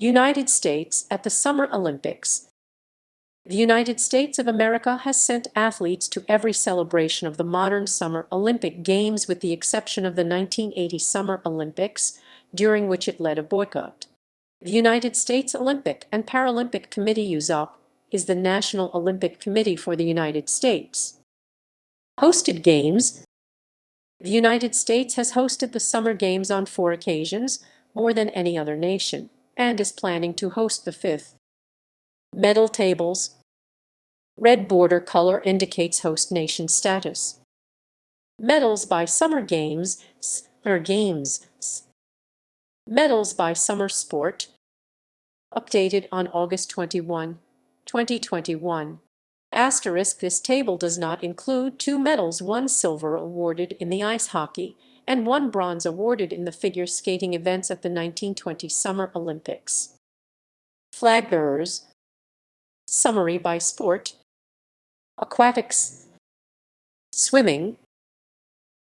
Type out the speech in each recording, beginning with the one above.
United States at the Summer Olympics. The United States of America has sent athletes to every celebration of the modern Summer Olympic Games with the exception of the 1980 Summer Olympics, during which it led a boycott. The United States Olympic and Paralympic Committee (USOP) is the National Olympic Committee for the United States. Hosted Games. The United States has hosted the Summer Games on 4 occasions, more than any other nation, and is planning to host the 5th. Medal tables. Red border color indicates host nation status. Medals by Summer Games. Medals by Summer Sport. Updated on August 21, 2021. Asterisk, this table does not include 2 medals, 1 silver awarded in the ice hockey and 1 bronze awarded in the figure skating events at the 1920 Summer Olympics. Flagbearers. Summary by sport. Aquatics. Swimming.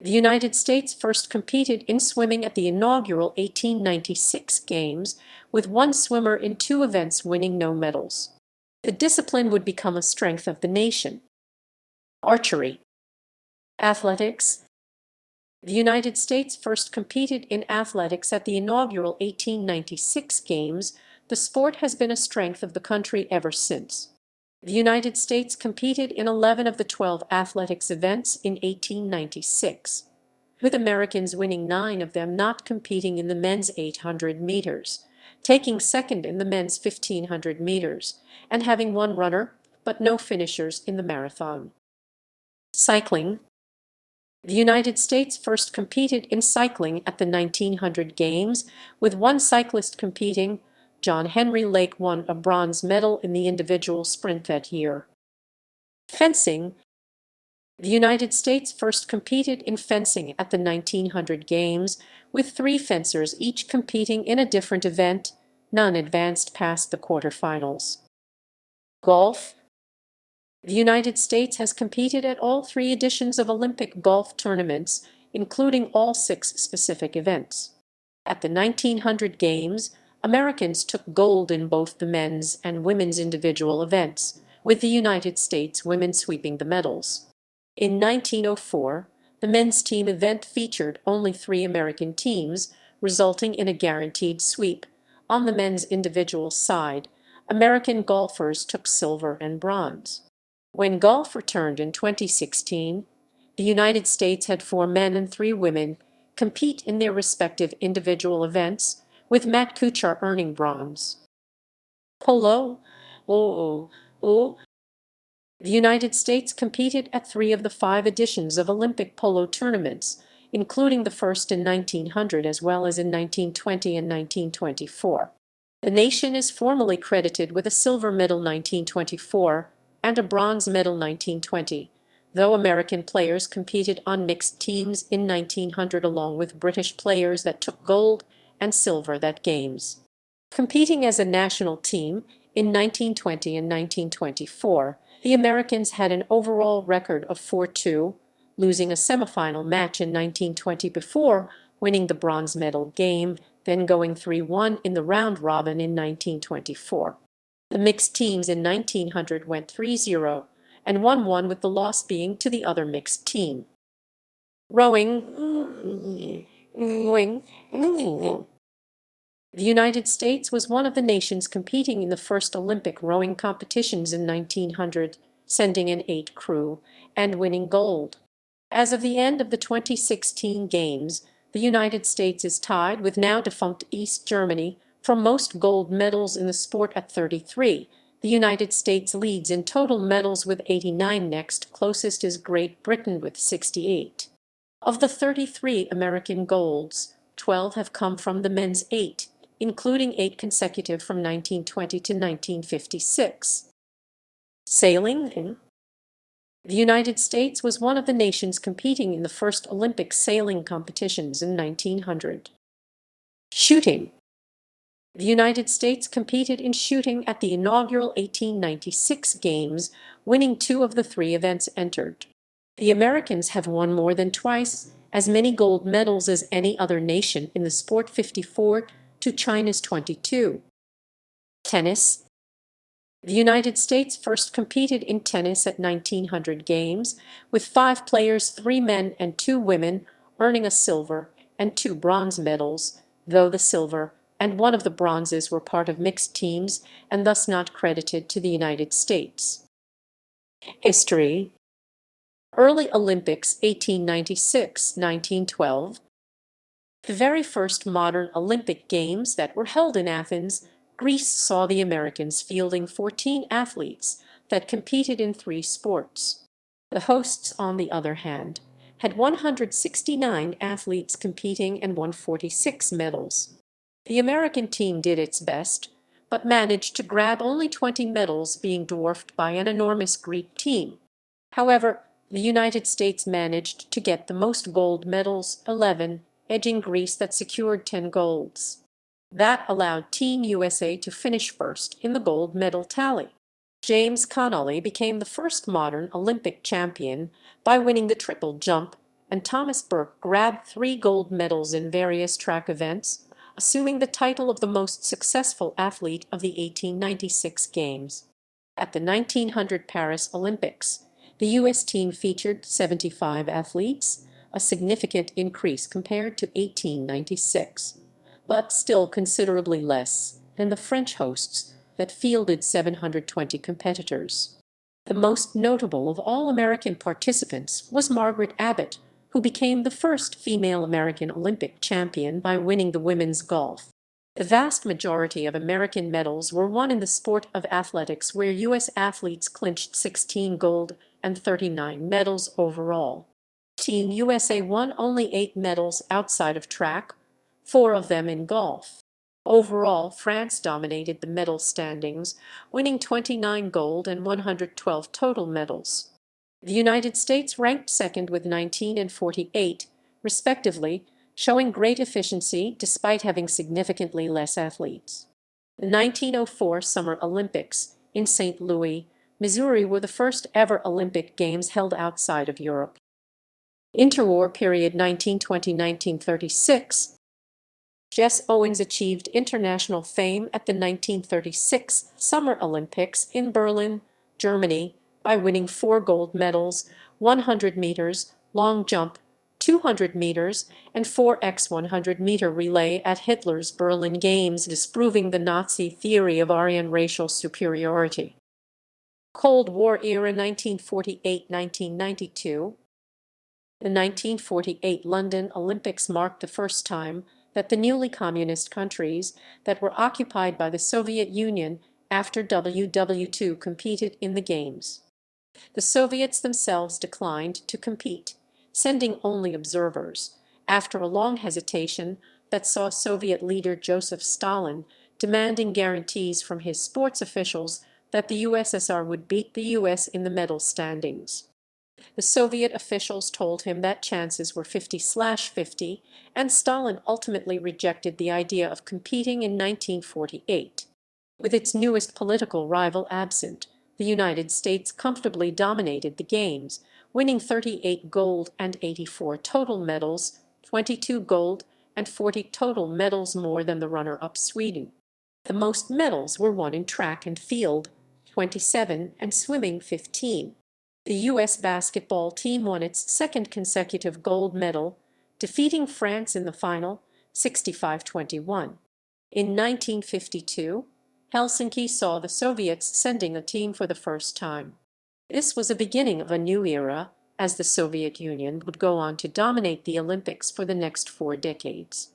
The United States first competed in swimming at the inaugural 1896 Games, with 1 swimmer in 2 events winning no medals. The discipline would become a strength of the nation. Archery. Athletics. The United States first competed in athletics at the inaugural 1896 Games. The sport has been a strength of the country ever since. The United States competed in 11 of the 12 athletics events in 1896, with Americans winning 9 of them, not competing in the men's 800 meters, taking second in the men's 1500 meters, and having 1 runner, but no finishers in the marathon. Cycling. The United States first competed in cycling at the 1900 Games, with 1 cyclist competing. John Henry Lake won a bronze medal in the individual sprint that year. Fencing. The United States first competed in fencing at the 1900 Games, with 3 fencers each competing in a different event. None advanced past the quarterfinals. Golf. The United States has competed at all 3 editions of Olympic golf tournaments, including all 6 specific events. At the 1900 Games, Americans took gold in both the men's and women's individual events, with the United States women sweeping the medals. In 1904, the men's team event featured only 3 American teams, resulting in a guaranteed sweep. On the men's individual side, American golfers took silver and bronze. When golf returned in 2016, the United States had 4 men and 3 women compete in their respective individual events, with Matt Kuchar earning bronze. Polo. The United States competed at 3 of the 5 editions of Olympic polo tournaments, including the first in 1900 as well as in 1920 and 1924. The nation is formally credited with a silver medal 1924 and a bronze medal 1920, though American players competed on mixed teams in 1900 along with British players that took gold and silver that Games. Competing as a national team in 1920 and 1924, the Americans had an overall record of 4-2, losing a semifinal match in 1920 before winning the bronze medal game, then going 3-1 in the round robin in 1924. The mixed teams in 1900 went 3-0 and 1-1, with the loss being to the other mixed team. Rowing. The United States was one of the nations competing in the first Olympic rowing competitions in 1900, sending in 8 crew and winning gold. As of the end of the 2016 Games, the United States is tied with now-defunct East Germany for most gold medals in the sport at 33. The United States leads in total medals with 89. Next closest is Great Britain with 68. Of the 33 American golds, 12 have come from the men's 8, including 8 consecutive from 1920 to 1956. Sailing. The United States was one of the nations competing in the first Olympic sailing competitions in 1900. Shooting. The United States competed in shooting at the inaugural 1896 Games, winning 2 of the 3 events entered. The Americans have won more than twice as many gold medals as any other nation in the sport, 54 to China's 22. Tennis. The United States first competed in tennis at 1900 games, with 5 players, 3 men and 2 women, earning a silver and 2 bronze medals, though the silver and one of the bronzes were part of mixed teams and thus not credited to the United States. History. Early Olympics 1896–1912. The very first modern Olympic Games that were held in Athens, Greece, saw the Americans fielding 14 athletes that competed in 3 sports. The hosts, on the other hand, had 169 athletes competing and won 46 medals. The American team did its best, but managed to grab only 20 medals, being dwarfed by an enormous Greek team. However, the United States managed to get the most gold medals, 11, edging Greece that secured 10 golds. That allowed Team USA to finish first in the gold medal tally. James Connolly became the first modern Olympic champion by winning the triple jump, and Thomas Burke grabbed 3 gold medals in various track events, assuming the title of the most successful athlete of the 1896 Games. At the 1900 Paris Olympics, the U.S. team featured 75 athletes, a significant increase compared to 1896, but still considerably less than the French hosts that fielded 720 competitors. The most notable of all American participants was Margaret Abbott, who became the first female American Olympic champion by winning the women's golf. The vast majority of American medals were won in the sport of athletics, where U.S. athletes clinched 16 gold and 39 medals overall. Team USA won only 8 medals outside of track, 4 of them in golf. Overall, France dominated the medal standings, winning 29 gold and 112 total medals. The United States ranked second with 19 and 48, respectively, showing great efficiency despite having significantly less athletes. The 1904 Summer Olympics in St. Louis, Missouri, were the first ever Olympic Games held outside of Europe. Interwar period 1920–1936. Jess Owens achieved international fame at the 1936 Summer Olympics in Berlin, Germany, by winning 4 gold medals, 100 meters, long jump, 200 meters, and 4x100-meter relay at Hitler's Berlin Games, disproving the Nazi theory of Aryan racial superiority. Cold War era 1948–1992. The 1948 London Olympics marked the first time that the newly communist countries that were occupied by the Soviet Union after WW II competed in the Games. The Soviets themselves declined to compete, sending only observers, after a long hesitation that saw Soviet leader Joseph Stalin demanding guarantees from his sports officials that the USSR would beat the US in the medal standings. The Soviet officials told him that chances were 50/50, and Stalin ultimately rejected the idea of competing in 1948. With its newest political rival absent, the United States comfortably dominated the Games, winning 38 gold and 84 total medals, 22 gold and 40 total medals more than the runner-up Sweden. The most medals were won in track and field, 27, and swimming, 15. The U.S. basketball team won its second consecutive gold medal, defeating France in the final, 65-21. In 1952, Helsinki saw the Soviets sending a team for the first time. This was a beginning of a new era, as the Soviet Union would go on to dominate the Olympics for the next 4 decades.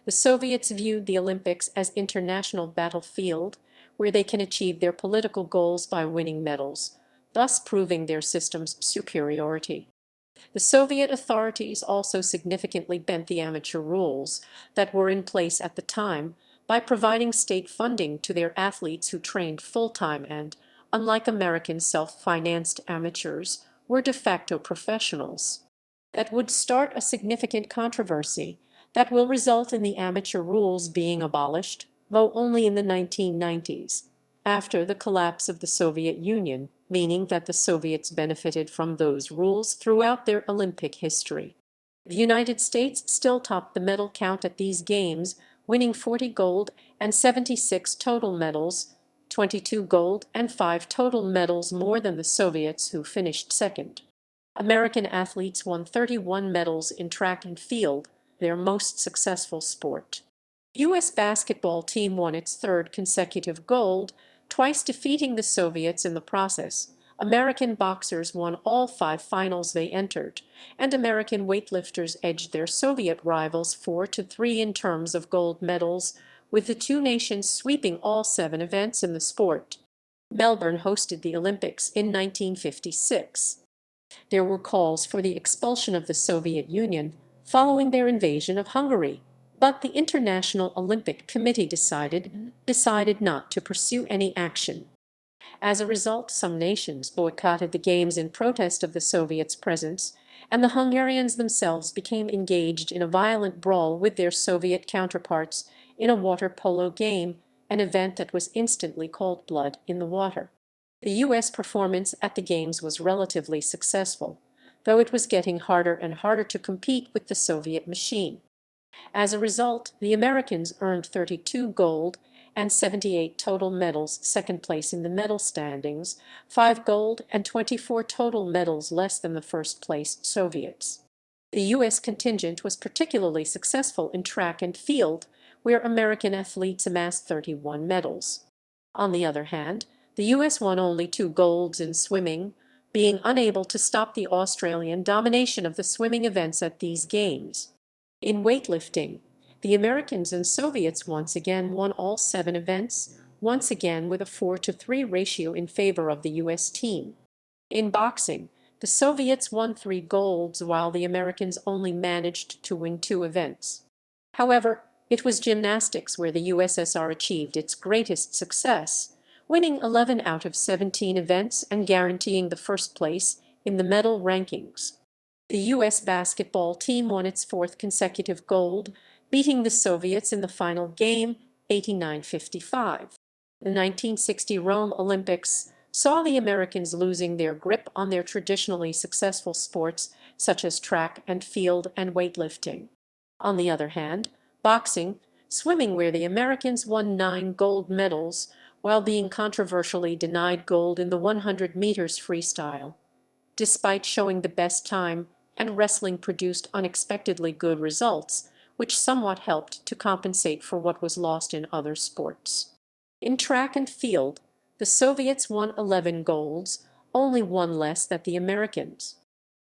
The Soviets viewed the Olympics as an international battlefield where they can achieve their political goals by winning medals, thus proving their system's superiority. The Soviet authorities also significantly bent the amateur rules that were in place at the time by providing state funding to their athletes who trained full-time and, unlike American self-financed amateurs, were de facto professionals. That would start a significant controversy that will result in the amateur rules being abolished, though only in the 1990s, after the collapse of the Soviet Union, meaning that the Soviets benefited from those rules throughout their Olympic history. The United States still topped the medal count at these Games, winning 40 gold and 76 total medals, 22 gold and 5 total medals more than the Soviets, who finished second. American athletes won 31 medals in track and field, their most successful sport. U.S. basketball team won its third consecutive gold, twice defeating the Soviets in the process. American boxers won all 5 finals they entered, and American weightlifters edged their Soviet rivals 4-3 in terms of gold medals, with the two nations sweeping all 7 events in the sport. Melbourne hosted the Olympics in 1956. There were calls for the expulsion of the Soviet Union following their invasion of Hungary, but the International Olympic Committee decided not to pursue any action. As a result, some nations boycotted the Games in protest of the Soviets' presence, and the Hungarians themselves became engaged in a violent brawl with their Soviet counterparts in a water polo game, an event that was instantly called blood in the water. The U.S. performance at the Games was relatively successful, though it was getting harder and harder to compete with the Soviet machine. As a result, the Americans earned 32 gold and 78 total medals, second place in the medal standings, 5 gold and 24 total medals less than the first-place Soviets. The U.S. contingent was particularly successful in track and field, where American athletes amassed 31 medals. On the other hand, the U.S. won only 2 golds in swimming, being unable to stop the Australian domination of the swimming events at these games. In weightlifting, the Americans and Soviets once again won all 7 events, once again with a 4-3 ratio in favor of the U.S. team. In boxing, the Soviets won 3 golds while the Americans only managed to win 2 events. However, it was gymnastics where the USSR achieved its greatest success, winning 11 out of 17 events and guaranteeing the first place in the medal rankings. The U.S. basketball team won its 4th consecutive gold, beating the Soviets in the final game 89-55. The 1960 Rome Olympics saw the Americans losing their grip on their traditionally successful sports such as track and field and weightlifting. On the other hand, boxing, swimming, where the Americans won 9 gold medals while being controversially denied gold in the 100 meters freestyle. Despite showing the best time, and wrestling produced unexpectedly good results, which somewhat helped to compensate for what was lost in other sports. In track and field, the Soviets won 11 golds, only 1 less than the Americans.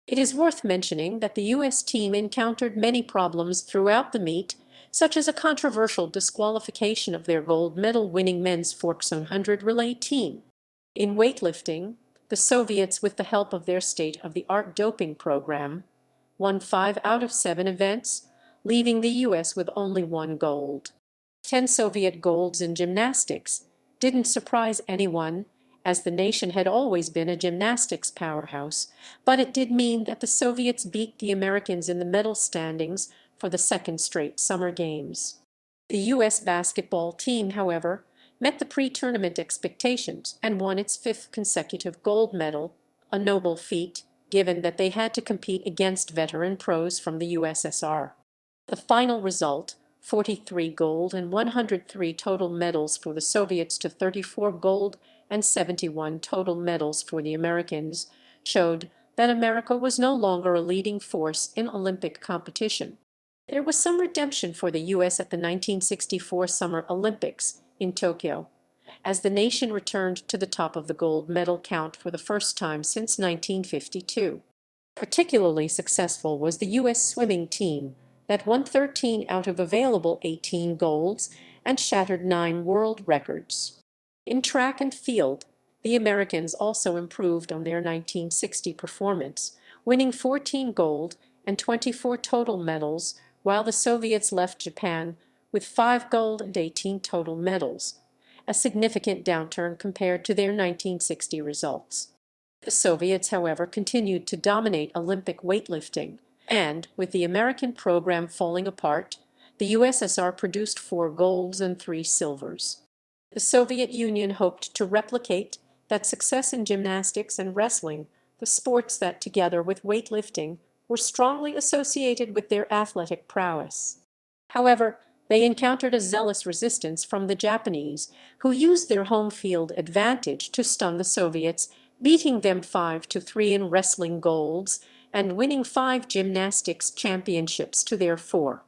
It is worth mentioning that the U.S. team encountered many problems throughout the meet, such as a controversial disqualification of their gold medal-winning men's 4x100 relay team. In weightlifting, the Soviets, with the help of their state-of-the-art doping program, won 5 out of 7 events, leaving the U.S. with only 1 gold. 10 Soviet golds in gymnastics didn't surprise anyone, as the nation had always been a gymnastics powerhouse, but it did mean that the Soviets beat the Americans in the medal standings for the 2nd straight Summer Games. The U.S. basketball team, however, met the pre-tournament expectations and won its 5th consecutive gold medal, a noble feat given that they had to compete against veteran pros from the USSR. The final result, 43 gold and 103 total medals for the Soviets to 34 gold and 71 total medals for the Americans, showed that America was no longer a leading force in Olympic competition. There was some redemption for the U.S. at the 1964 Summer Olympics in Tokyo, as the nation returned to the top of the gold medal count for the first time since 1952. Particularly successful was the U.S. swimming team that won 13 out of available 18 golds and shattered 9 world records. In track and field, the Americans also improved on their 1960 performance, winning 14 gold and 24 total medals, while the Soviets left Japan with 5 gold and 18 total medals, a significant downturn compared to their 1960 results. The Soviets, however, continued to dominate Olympic weightlifting, and, with the American program falling apart, the USSR produced 4 golds and 3 silvers. The Soviet Union hoped to replicate that success in gymnastics and wrestling, the sports that, together with weightlifting, were strongly associated with their athletic prowess. However, They encountered a zealous resistance from the Japanese, who used their home field advantage to stun the Soviets, beating them 5-3 in wrestling golds and winning 5 gymnastics championships to their 4.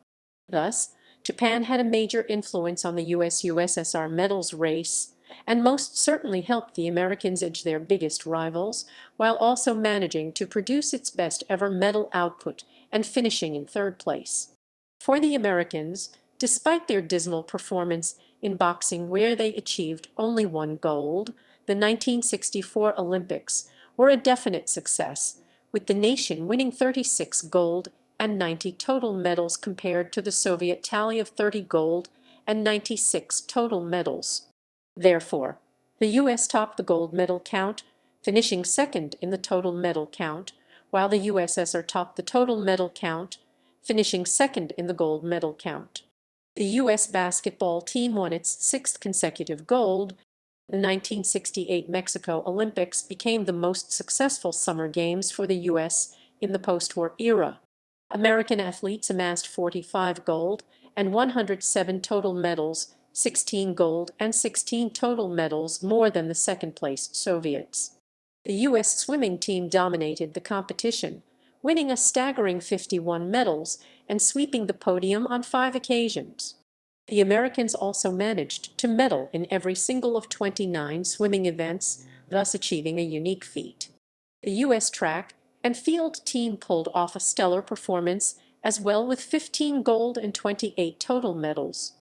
Thus, Japan had a major influence on the US-USSR medals race, and most certainly helped the Americans edge their biggest rivals, while also managing to produce its best ever medal output and finishing in third place. For the Americans, despite their dismal performance in boxing where they achieved only 1 gold, the 1964 Olympics were a definite success, with the nation winning 36 gold and 90 total medals compared to the Soviet tally of 30 gold and 96 total medals. Therefore, the U.S. topped the gold medal count, finishing second in the total medal count, while the USSR topped the total medal count, finishing second in the gold medal count. The U.S. basketball team won its 6th consecutive gold. The 1968 Mexico Olympics became the most successful summer games for the U.S. in the post-war era. American athletes amassed 45 gold and 107 total medals, 16 gold and 16 total medals more than the second-place Soviets. The U.S. swimming team dominated the competition, winning a staggering 51 medals and sweeping the podium on 5 occasions. The Americans also managed to medal in every single of 29 swimming events, thus achieving a unique feat. The U.S. track and field team pulled off a stellar performance as well with 15 gold and 28 total medals.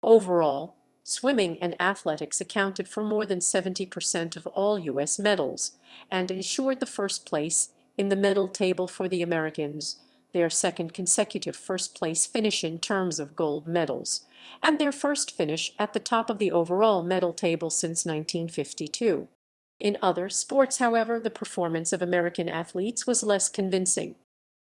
Overall, swimming and athletics accounted for more than 70% of all U.S. medals and ensured the first place in the medal table for the Americans, their second consecutive first-place finish in terms of gold medals, and their first finish at the top of the overall medal table since 1952. In other sports, however, the performance of American athletes was less convincing.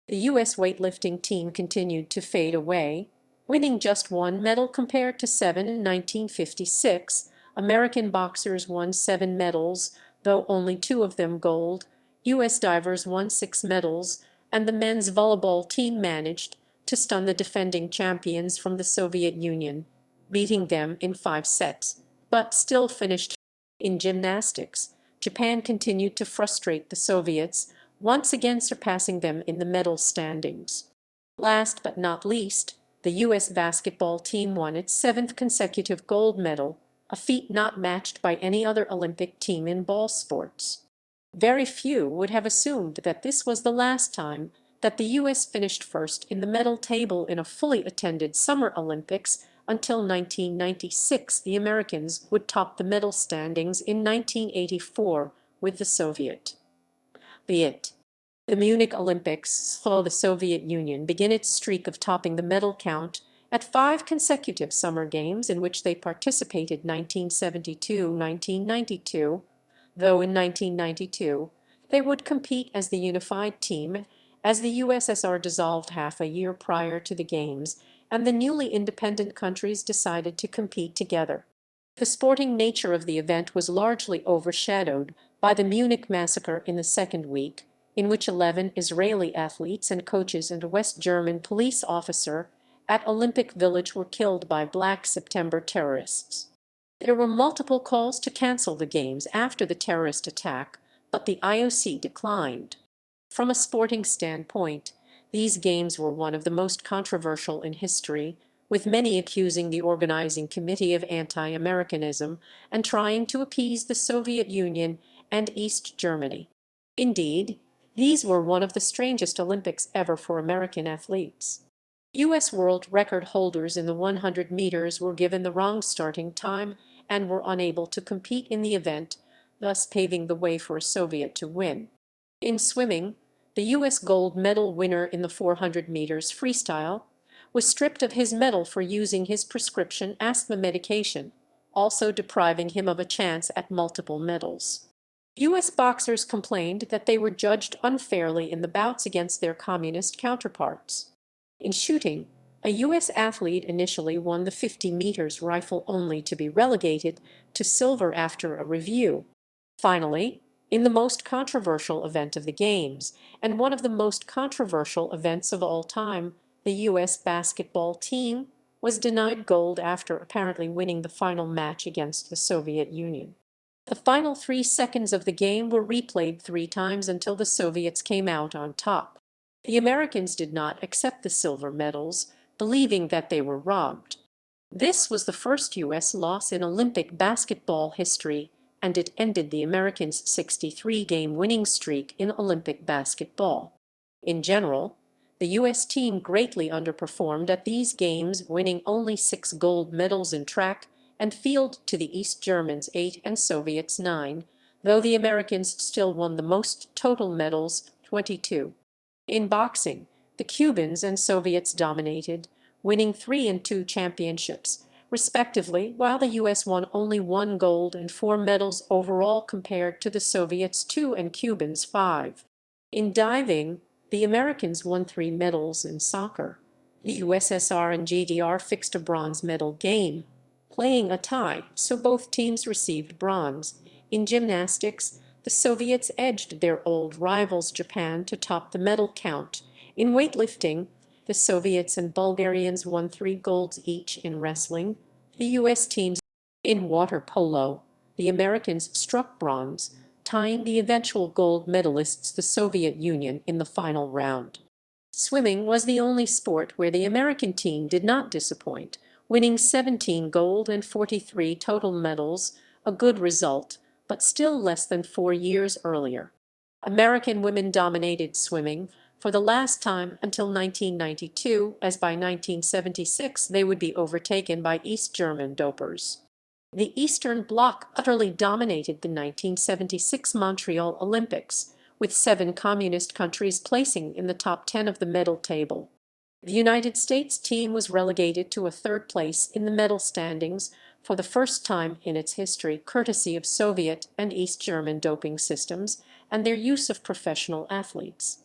The U.S. weightlifting team continued to fade away, winning just 1 medal compared to 7 in 1956. American boxers won 7 medals, though only 2 of them gold. U.S. divers won 6 medals, and the men's volleyball team managed to stun the defending champions from the Soviet Union, beating them in 5 sets, but still finished. In gymnastics, Japan continued to frustrate the Soviets, once again surpassing them in the medal standings. Last but not least, the U.S. basketball team won its 7th consecutive gold medal, a feat not matched by any other Olympic team in ball sports. Very few would have assumed that this was the last time that the U.S. finished first in the medal table in a fully attended Summer Olympics. Until 1996, the Americans would top the medal standings in 1984 with the Soviet. The Munich Olympics saw the Soviet Union begin its streak of topping the medal count at 5 consecutive Summer Games in which they participated 1972-1992, though in 1992 they would compete as the unified team as the USSR dissolved half a year prior to the Games and the newly independent countries decided to compete together. The sporting nature of the event was largely overshadowed by the Munich massacre in the second week, in which 11 Israeli athletes and coaches and a West German police officer at Olympic Village were killed by Black September terrorists. There were multiple calls to cancel the Games after the terrorist attack, but the IOC declined. From a sporting standpoint, these games were one of the most controversial in history, with many accusing the organizing committee of anti-Americanism and trying to appease the Soviet Union and East Germany. Indeed, these were one of the strangest Olympics ever for American athletes. U.S. world record holders in the 100 meters were given the wrong starting time and were unable to compete in the event, thus paving the way for a Soviet to win. In swimming, the U.S. gold medal winner in the 400 meters freestyle was stripped of his medal for using his prescription asthma medication, also depriving him of a chance at multiple medals. U.S. boxers complained that they were judged unfairly in the bouts against their communist counterparts. In shooting, a U.S. athlete initially won the 50 meters rifle only to be relegated to silver after a review. Finally, in the most controversial event of the Games, and one of the most controversial events of all time, the U.S. basketball team was denied gold after apparently winning the final match against the Soviet Union. The final 3 seconds of the game were replayed 3 times until the Soviets came out on top. The Americans did not accept the silver medals, believing that they were robbed. This was the first U.S. loss in Olympic basketball history, and it ended the Americans' 63-game winning streak in Olympic basketball. In general, the U.S. team greatly underperformed at these games, winning only 6 gold medals in track and field to the East Germans 8 and Soviets 9, though the Americans still won the most total medals, 22. In boxing, the Cubans and Soviets dominated, winning 3 and 2 championships, respectively, while the U.S. won only 1 gold and 4 medals overall compared to the Soviets' 2 and Cubans' 5. In diving, the Americans won 3 medals. In soccer, the USSR and GDR fixed a bronze medal game, playing a tie, so both teams received bronze. In gymnastics, the Soviets edged their old rivals Japan to top the medal count. In weightlifting, the Soviets and Bulgarians won 3 golds each. In wrestling, the U.S. teams. In water polo, the Americans struck bronze, tying the eventual gold medalists, the Soviet Union, in the final round. Swimming was the only sport where the American team did not disappoint, winning 17 gold and 43 total medals, a good result, but still less than 4 years earlier. American women dominated swimming for the last time until 1992, as by 1976 they would be overtaken by East German dopers. The Eastern Bloc utterly dominated the 1976 Montreal Olympics, with 7 communist countries placing in the top 10 of the medal table. The United States team was relegated to a 3rd place in the medal standings for the first time in its history, courtesy of Soviet and East German doping systems and their use of professional athletes.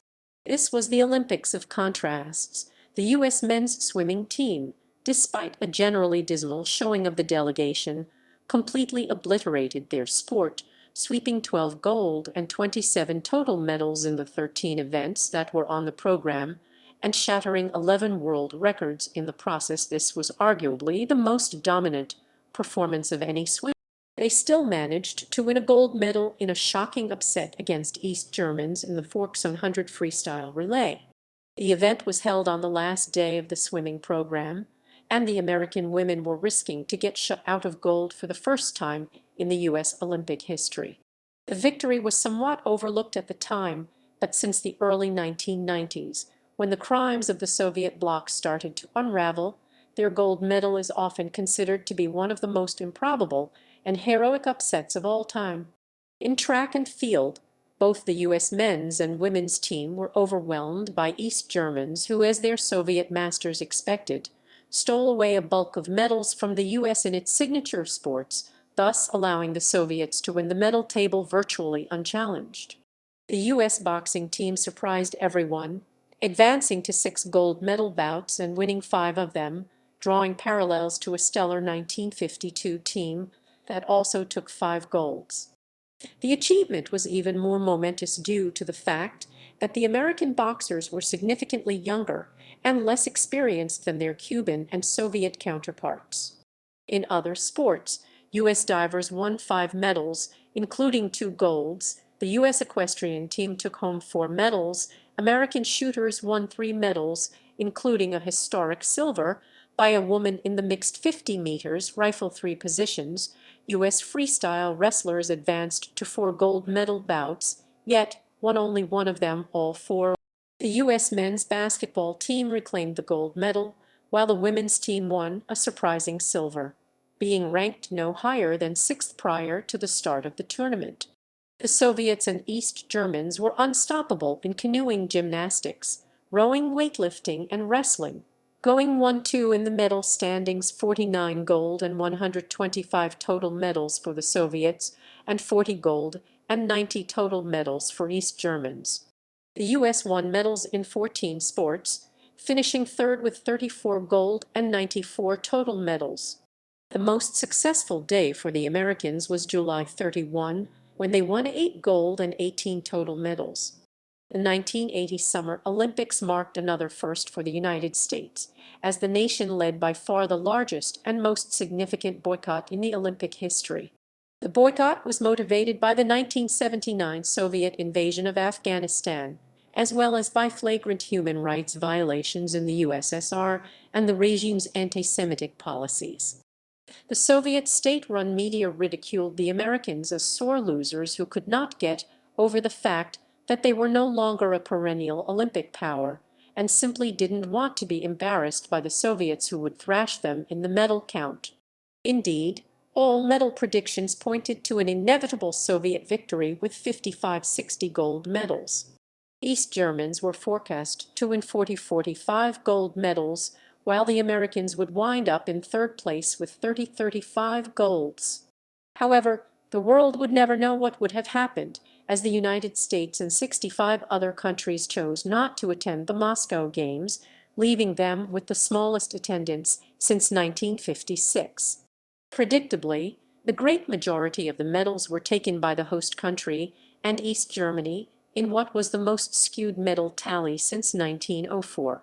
This was the Olympics of contrasts. The U.S. men's swimming team, despite a generally dismal showing of the delegation, completely obliterated their sport, sweeping 12 gold and 27 total medals in the 13 events that were on the program, and shattering 11 world records in the process. This was arguably the most dominant performance of any swimmer. They still managed to win a gold medal in a shocking upset against East Germans in the 4x100 freestyle relay. The event was held on the last day of the swimming program, and the American women were risking to get shut out of gold for the first time in the U.S. Olympic history. The victory was somewhat overlooked at the time, but since the early 1990s, when the crimes of the Soviet bloc started to unravel, their gold medal is often considered to be one of the most improbable and heroic upsets of all time. In track and field, both the U.S. men's and women's team were overwhelmed by East Germans who, as their Soviet masters expected, stole away a bulk of medals from the U.S. in its signature sports, thus allowing the Soviets to win the medal table virtually unchallenged. The U.S. boxing team surprised everyone, advancing to 6 gold medal bouts and winning 5 of them, drawing parallels to a stellar 1952 team that also took 5 golds. The achievement was even more momentous due to the fact that the American boxers were significantly younger and less experienced than their Cuban and Soviet counterparts. In other sports, U.S. divers won 5 medals, including 2 golds. The U.S. equestrian team took home 4 medals. American shooters won 3 medals, including a historic silver by a woman in the mixed 50 meters rifle 3 positions. U.S. freestyle wrestlers advanced to 4 gold medal bouts, yet won only 1 of them, all 4. The U.S. men's basketball team reclaimed the gold medal, while the women's team won a surprising silver, being ranked no higher than 6th prior to the start of the tournament. The Soviets and East Germans were unstoppable in canoeing, gymnastics, rowing, weightlifting, and wrestling, going 1-2 in the medal standings, 49 gold and 125 total medals for the Soviets, and 40 gold and 90 total medals for East Germans. The U.S. won medals in 14 sports, finishing 3rd with 34 gold and 94 total medals. The most successful day for the Americans was July 31, when they won 8 gold and 18 total medals. The 1980 Summer Olympics marked another first for the United States, as the nation led by far the largest and most significant boycott in the Olympic history. The boycott was motivated by the 1979 Soviet invasion of Afghanistan, as well as by flagrant human rights violations in the USSR and the regime's anti-Semitic policies. The Soviet state-run media ridiculed the Americans as sore losers who could not get over the fact that they were no longer a perennial Olympic power, and simply didn't want to be embarrassed by the Soviets who would thrash them in the medal count. Indeed, all medal predictions pointed to an inevitable Soviet victory with 55-60 gold medals. East Germans were forecast to win 40-45 gold medals, while the Americans would wind up in third place with 30-35 golds. However, the world would never know what would have happened, as the United States and 65 other countries chose not to attend the Moscow Games, leaving them with the smallest attendance since 1956. Predictably, the great majority of the medals were taken by the host country and East Germany in what was the most skewed medal tally since 1904.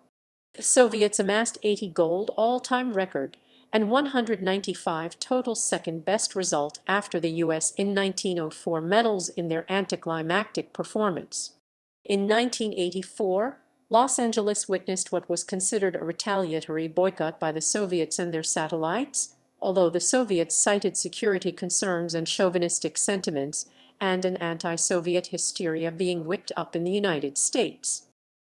The Soviets amassed 80 gold all-time record and 195 total second-best result after the U.S. in 1904 medals in their anticlimactic performance. In 1984, Los Angeles witnessed what was considered a retaliatory boycott by the Soviets and their satellites, although the Soviets cited security concerns and chauvinistic sentiments and an anti-Soviet hysteria being whipped up in the United States.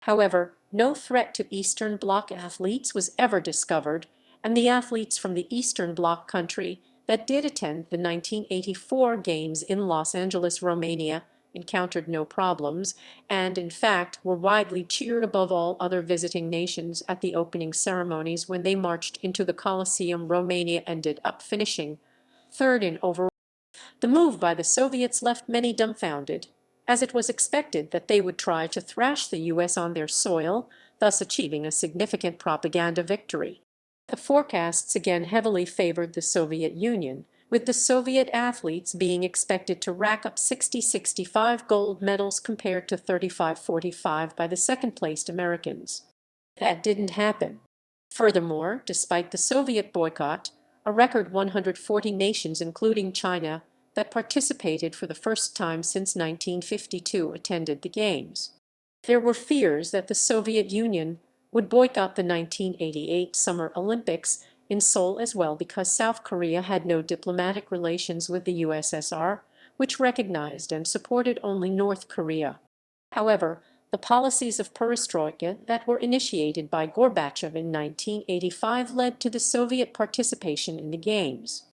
However, no threat to Eastern Bloc athletes was ever discovered, and the athletes from the Eastern Bloc country that did attend the 1984 Games in Los Angeles, Romania, encountered no problems, and in fact were widely cheered above all other visiting nations at the opening ceremonies when they marched into the Coliseum. Romania ended up finishing third in overall. The move by the Soviets left many dumbfounded, as it was expected that they would try to thrash the U.S. on their soil, thus achieving a significant propaganda victory. The forecasts again heavily favored the Soviet Union, with the Soviet athletes being expected to rack up 60-65 gold medals compared to 35-45 by the second-placed Americans. That didn't happen. Furthermore, despite the Soviet boycott, a record 140 nations, including China, that participated for the first time since 1952 attended the Games. There were fears that the Soviet Union would boycott the 1988 Summer Olympics in Seoul as well because South Korea had no diplomatic relations with the USSR, which recognized and supported only North Korea. However, the policies of perestroika that were initiated by Gorbachev in 1985 led to the Soviet participation in the Games.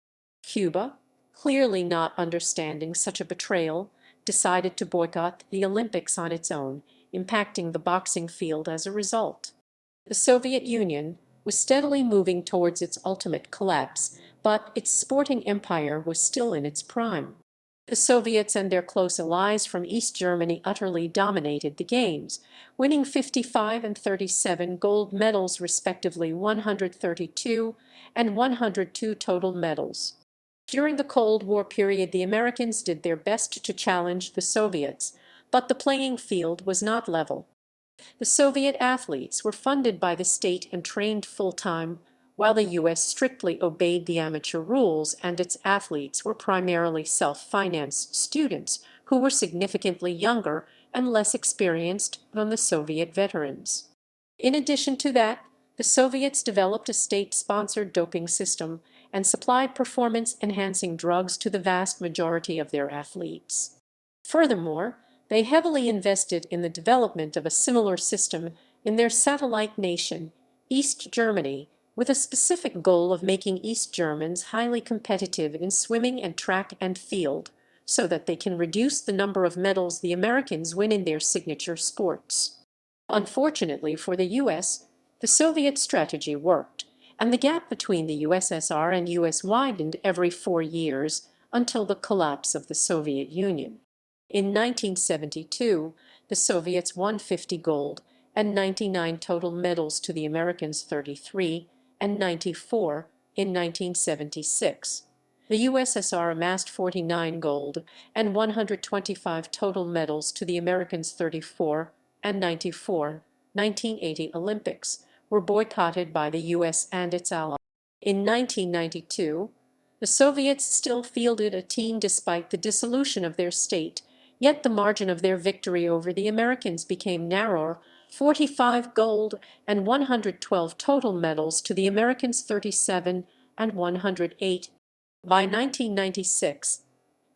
Cuba, clearly not understanding such a betrayal, decided to boycott the Olympics on its own, impacting the boxing field as a result. The Soviet Union was steadily moving towards its ultimate collapse, but its sporting empire was still in its prime. The Soviets and their close allies from East Germany utterly dominated the Games, winning 55 and 37 gold medals respectively, 132 and 102 total medals. During the Cold War period, the Americans did their best to challenge the Soviets, but the playing field was not level. The Soviet athletes were funded by the state and trained full-time, while the U.S. strictly obeyed the amateur rules, and its athletes were primarily self-financed students who were significantly younger and less experienced than the Soviet veterans. In addition to that, the Soviets developed a state-sponsored doping system and supplied performance-enhancing drugs to the vast majority of their athletes. Furthermore, they heavily invested in the development of a similar system in their satellite nation, East Germany, with a specific goal of making East Germans highly competitive in swimming and track and field, so that they can reduce the number of medals the Americans win in their signature sports. Unfortunately for the U.S., the Soviet strategy worked, and the gap between the USSR and U.S. widened every 4 years until the collapse of the Soviet Union. In 1972, the Soviets won 50 gold and 99 total medals to the Americans' 33 and 94 in 1976. The USSR amassed 49 gold and 125 total medals to the Americans' 34 and 94. 1980 Olympics were boycotted by the US and its allies. In 1992, the Soviets still fielded a team despite the dissolution of their state, yet the margin of their victory over the Americans became narrower: 45 gold and 112 total medals to the Americans' 37 and 108. By 1996,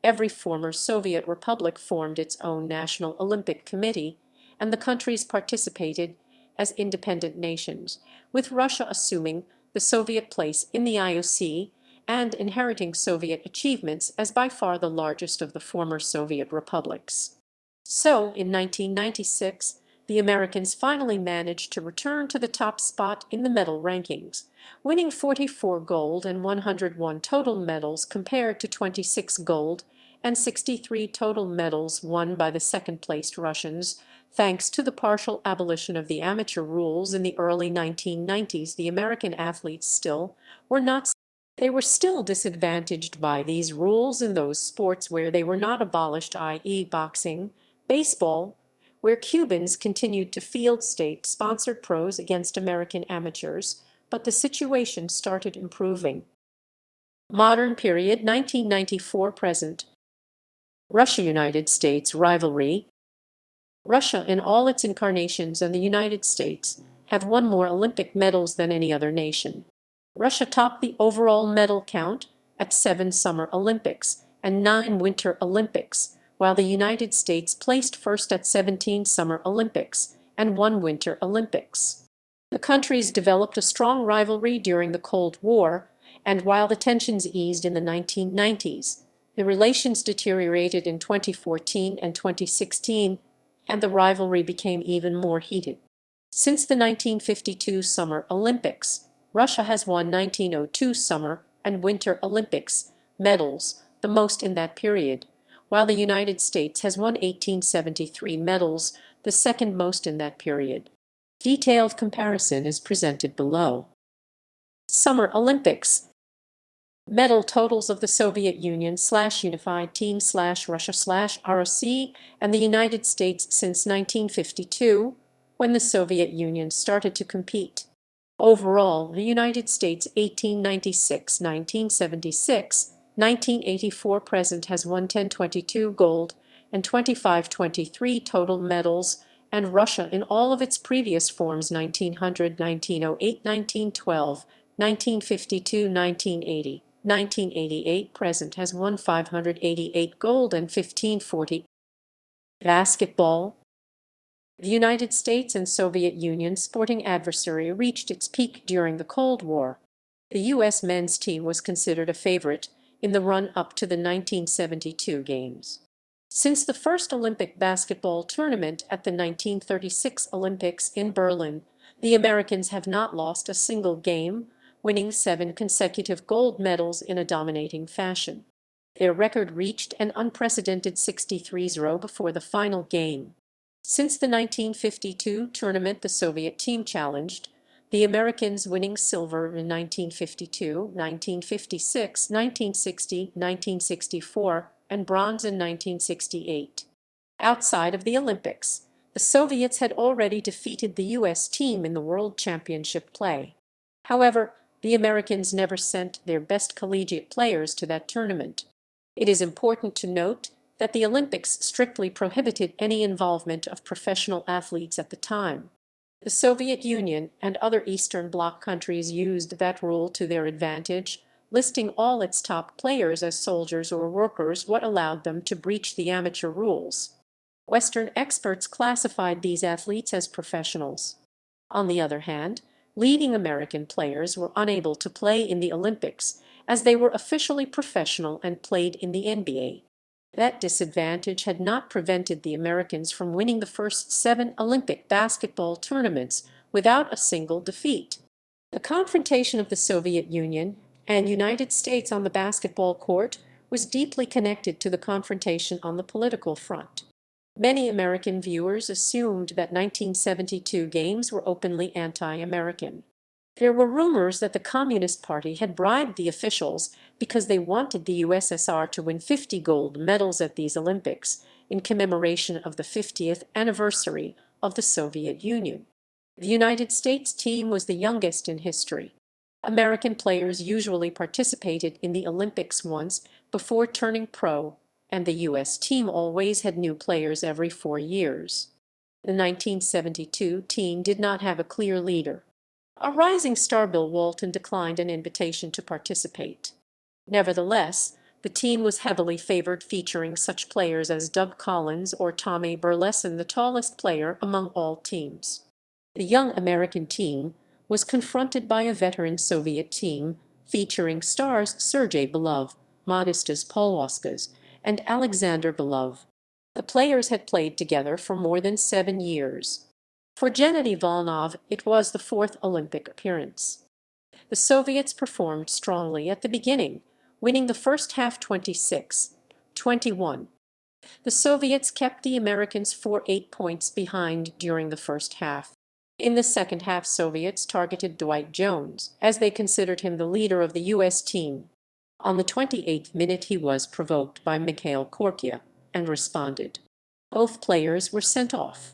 every former Soviet republic formed its own National Olympic Committee, and the countries participated as independent nations, with Russia assuming the Soviet place in the IOC and inheriting Soviet achievements as by far the largest of the former Soviet republics. So, in 1996, the Americans finally managed to return to the top spot in the medal rankings, winning 44 gold and 101 total medals compared to 26 gold and 63 total medals won by the second-placed Russians. Thanks to the partial abolition of the amateur rules in the early 1990s, the American athletes still were not. They were still disadvantaged by these rules in those sports where they were not abolished, i.e. boxing, baseball, where Cubans continued to field state-sponsored pros against American amateurs, but the situation started improving. Modern period 1994 present. Russia-United States rivalry. Russia in all its incarnations and the United States have won more Olympic medals than any other nation. Russia topped the overall medal count at 7 Summer Olympics and 9 Winter Olympics, while the United States placed first at 17 Summer Olympics and 1 Winter Olympics. The countries developed a strong rivalry during the Cold War, and while the tensions eased in the 1990s, the relations deteriorated in 2014 and 2016, and the rivalry became even more heated. Since the 1952 Summer Olympics, Russia has won 1902 Summer and Winter Olympics medals, the most in that period, while the United States has won 1873 medals, the second most in that period. Detailed comparison is presented below. Summer Olympics. Medal totals of the Soviet Union/Unified Team/Russia/ROC and the United States since 1952, when the Soviet Union started to compete. Overall, the United States 1896, 1976, 1984 present has won 1022 gold and 2523 total medals, and Russia in all of its previous forms 1900, 1908, 1912, 1952, 1980, 1988 present has won 588 gold and 1540. Basketball. The United States and Soviet Union sporting adversary reached its peak during the Cold War. The U.S. men's team was considered a favorite in the run-up to the 1972 Games. Since the first Olympic basketball tournament at the 1936 Olympics in Berlin, the Americans have not lost a single game, winning 7 consecutive gold medals in a dominating fashion. Their record reached an unprecedented 63-0 before the final game. Since the 1952 tournament, the Soviet team challenged the Americans, winning silver in 1952, 1956, 1960, 1964, and bronze in 1968. Outside of the Olympics, the Soviets had already defeated the U.S. team in the World Championship play. However, the Americans never sent their best collegiate players to that tournament. It is important to note that the Olympics strictly prohibited any involvement of professional athletes at the time. The Soviet Union and other Eastern Bloc countries used that rule to their advantage, listing all its top players as soldiers or workers, what allowed them to breach the amateur rules. Western experts classified these athletes as professionals. On the other hand, leading American players were unable to play in the Olympics, as they were officially professional and played in the NBA. That disadvantage had not prevented the Americans from winning the first 7 Olympic basketball tournaments without a single defeat. The confrontation of the Soviet Union and United States on the basketball court was deeply connected to the confrontation on the political front. Many American viewers assumed that 1972 games were openly anti-American. There were rumors that the Communist Party had bribed the officials because they wanted the USSR to win 50 gold medals at these Olympics in commemoration of the 50th anniversary of the Soviet Union. The United States team was the youngest in history. American players usually participated in the Olympics once before turning pro, and the U.S. team always had new players every 4 years. The 1972 team did not have a clear leader. A rising star, Bill Walton, declined an invitation to participate. Nevertheless, the team was heavily favored, featuring such players as Doug Collins or Tommy Burleson, the tallest player among all teams. The young American team was confronted by a veteran Soviet team featuring stars Sergei Belov, Modestas Poloskas, and Alexander Belov. The players had played together for more than 7 years. For Gennady Volnov, it was the 4th Olympic appearance. The Soviets performed strongly at the beginning, winning the first half 26-21. The Soviets kept the Americans 8 points behind during the first half. In the second half, Soviets targeted Dwight Jones, as they considered him the leader of the U.S. team. On the 28th minute, he was provoked by Mikhail Korkia and responded. Both players were sent off.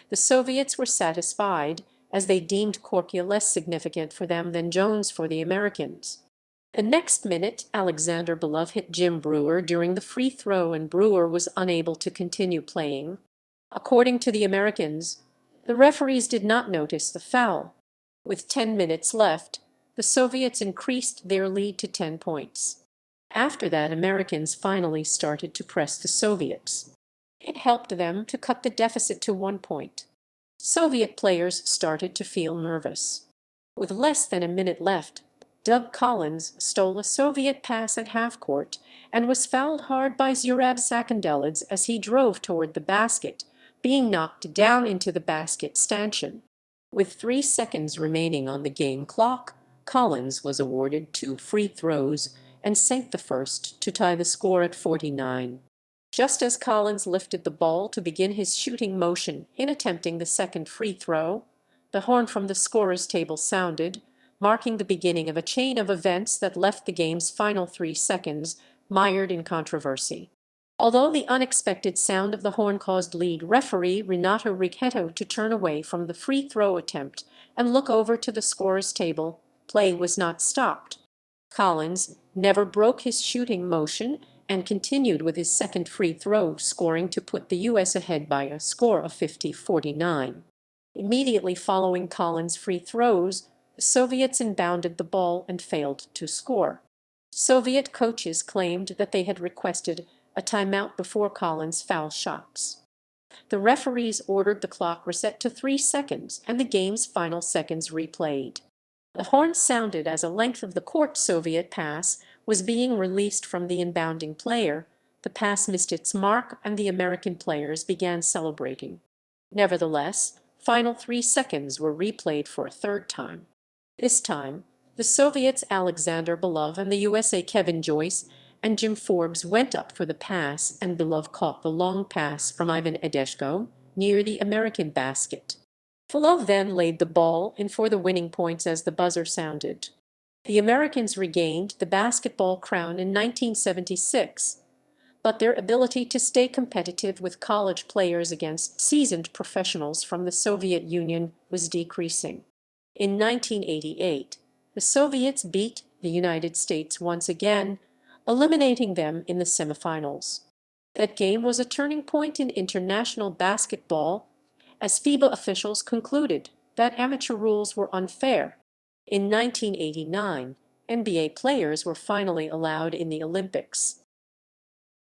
The Soviets were satisfied, as they deemed Korkia less significant for them than Jones for the Americans. The next minute, Alexander Belov hit Jim Brewer during the free throw, and Brewer was unable to continue playing. According to the Americans, the referees did not notice the foul. With 10 minutes left, the Soviets increased their lead to 10 points. After that, Americans finally started to press the Soviets. It helped them to cut the deficit to 1 point. Soviet players started to feel nervous. With less than a minute left, Doug Collins stole a Soviet pass at half-court and was fouled hard by Zurab Sakandelidze as he drove toward the basket, being knocked down into the basket stanchion. With 3 seconds remaining on the game clock, Collins was awarded 2 free throws and sank the first to tie the score at 49. Just as Collins lifted the ball to begin his shooting motion in attempting the second free throw, the horn from the scorer's table sounded, marking the beginning of a chain of events that left the game's final 3 seconds mired in controversy. Although the unexpected sound of the horn caused lead referee Renato Ricchetto to turn away from the free throw attempt and look over to the scorer's table, play was not stopped. Collins never broke his shooting motion and continued with his second free throw, scoring to put the U.S. ahead by a score of 50-49. Immediately following Collins' free throws, the Soviets inbounded the ball and failed to score. Soviet coaches claimed that they had requested a timeout before Collins' foul shots. The referees ordered the clock reset to 3 seconds and the game's final seconds replayed. The horn sounded as a length of the court Soviet pass was being released from the inbounding player. The pass missed its mark and the American players began celebrating. Nevertheless, final 3 seconds were replayed for a third time. This time, the Soviets' Alexander Belov and the USA Kevin Joyce and Jim Forbes went up for the pass, and Belov caught the long pass from Ivan Edeshko near the American basket. Belov then laid the ball in for the winning points as the buzzer sounded. The Americans regained the basketball crown in 1976, but their ability to stay competitive with college players against seasoned professionals from the Soviet Union was decreasing. In 1988, the Soviets beat the United States once again, eliminating them in the semifinals. That game was a turning point in international basketball, as FIBA officials concluded that amateur rules were unfair. In 1989, NBA players were finally allowed in the Olympics.